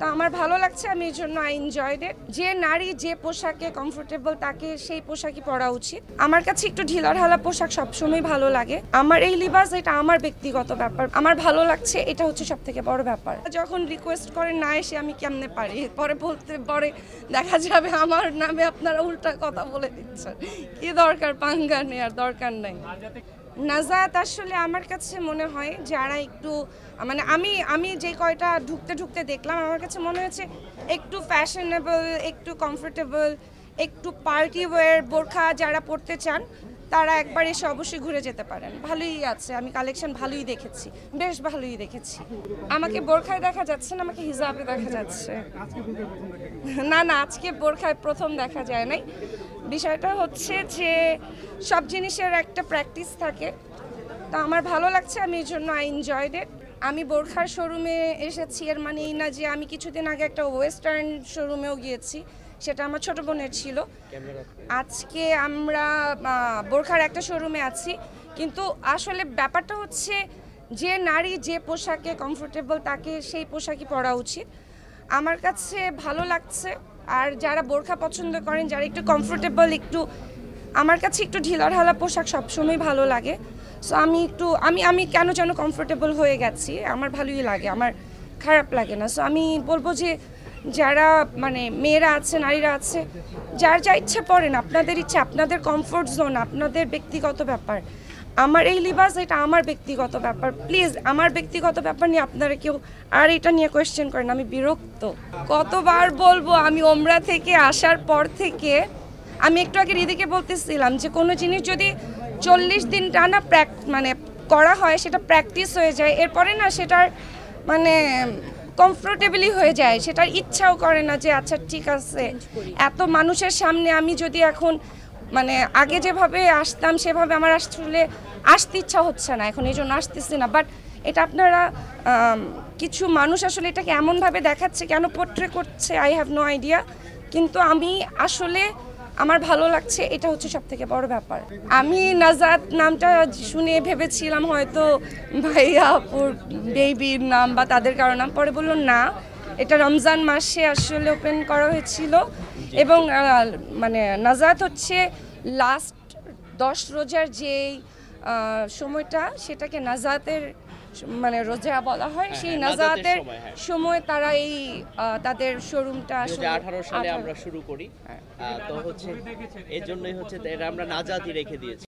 তা আমার ভালো লাগছে, আমি এই জন্য আই এনজয়েড ইট। যে নারী যে পোশাকে কমফোর্টেবল তাকে সেই পোশাকই পরা উচিত। আমার কাছে একটু ঢিলাঢালা পোশাক সবসময় ভালো লাগে। আমার এই লিবাস এটা আমার ব্যক্তিগত ব্যাপার, আমার ভালো লাগছে, এটা হচ্ছে সব থেকে বড় ব্যাপার। যখন রিকোয়েস্ট করে না এসে আমি কেমনে পারি, পরে দেখা যাবে আমার নামে আপনারা উল্টা কথা বলে দিচ্ছেন। কি দরকার পাঙ্গা নেওয়ার, দরকার নাই। নাজাত আসলে আমার কাছে মনে হয় যারা একটু মানে আমি যে কয়টা ঢুকতে দেখলাম, আমার কাছে মনে হয়েছে একটু ফ্যাশনেবল, একটু কমফোর্টেবল, একটু পার্টি ওয়্যার বোরখা যারা পরতে চান তারা একবার এসে অবশ্যই ঘুরে যেতে পারেন। ভালোই আছে, আমি কালেকশন ভালোই দেখেছি, বেশ ভালোই দেখেছি। আমাকে বোরখায় দেখা যাচ্ছে না, আমাকে হিজাবে দেখা যাচ্ছে। না আজকে বোরখায় প্রথম দেখা যায় নাই। বিষয়টা হচ্ছে যে সব জিনিসের একটা প্র্যাকটিস থাকে, তা আমার ভালো লাগছে, আমি এই জন্য আই এনজয়েড ইট। আমি বোরখার শোরুমে এসেছি এর মানে এই না যে আমি কিছুদিন আগে একটা ওয়েস্টার্ন শোরুমেও গিয়েছি, সেটা আমার ছোট বোনের ছিল। আজকে আমরা বোরখার একটা শোরুমে আছি, কিন্তু আসলে ব্যাপারটা হচ্ছে যে নারী যে পোশাকে কমফোর্টেবল তাকে সেই পোশাকই পরা উচিত। আমার কাছে ভালো লাগছে। আর যারা বোরখা পছন্দ করেন, যারা একটু কমফোর্টেবল, আমার কাছে একটু ঢিলাঢালা পোশাক সবসময় ভালো লাগে। সো আমি কেন যেন কমফোর্টেবল হয়ে গেছি, আমার ভালোই লাগে, আমার খারাপ লাগে না। সো আমি বলবো যে যারা মানে মেয়েরা আছে, নারীরা আছে, যার যা ইচ্ছে পড়েন, আপনাদের ইচ্ছে, আপনাদের কমফোর্ট জোন, আপনাদের ব্যক্তিগত ব্যাপার। আমার এই লিবাস এটা আমার ব্যক্তিগত ব্যাপার। প্লিজ আমার ব্যক্তিগত ব্যাপার নিয়ে আপনারা কেউ আর এটা নিয়ে কোয়েশ্চেন করেন, আমি বিরক্ত। কতবার বলবো, আমি ওমরা থেকে আসার পর থেকে আমি একটু আগে রিদিকে বলতেছিলাম যে কোনো জিনিস যদি 40 দিন টানা মানে করা হয়, সেটা প্র্যাকটিস হয়ে যায়, এরপরে না সেটার মানে কমফোর্টেবলি হয়ে যায়, সেটার ইচ্ছাও করে না যে আচ্ছা ঠিক আছে এত মানুষের সামনে আমি যদি এখন মানে আগে যেভাবে আসতাম সেভাবে আমার আসতে ইচ্ছা হচ্ছে না এখন, এই জন্য আসতেছি না। বাট এটা আপনারা কিছু মানুষ আসলে এটাকে এমনভাবে দেখাচ্ছে, কেন পোট্রে করছে, আই হ্যাভ নো আইডিয়া। কিন্তু আমি আসলে আমার ভালো লাগছে, এটা হচ্ছে সব থেকে বড় ব্যাপার। আমি নাজাত নামটা শুনে ভেবেছিলাম হয়তো ভাইয়া আপুর বেবির নাম বা তাদের কারো নাম, পরে বললো না, এটা রমজান মাসে আসলে ওপেন করা হয়েছিল। এবং মানে নাজাত হচ্ছে লাস্ট 10 রোজার যেই সময়টা, সেটাকে নাজাতের মানে রোজা বলা হয়। সেই নাজাতের সময় তারা এই তাদের শোরুমটা 2018 সালে আমরা শুরু করি, তো হচ্ছে এর জন্যই হচ্ছে আমরা নাজাতই রেখে দিয়েছি।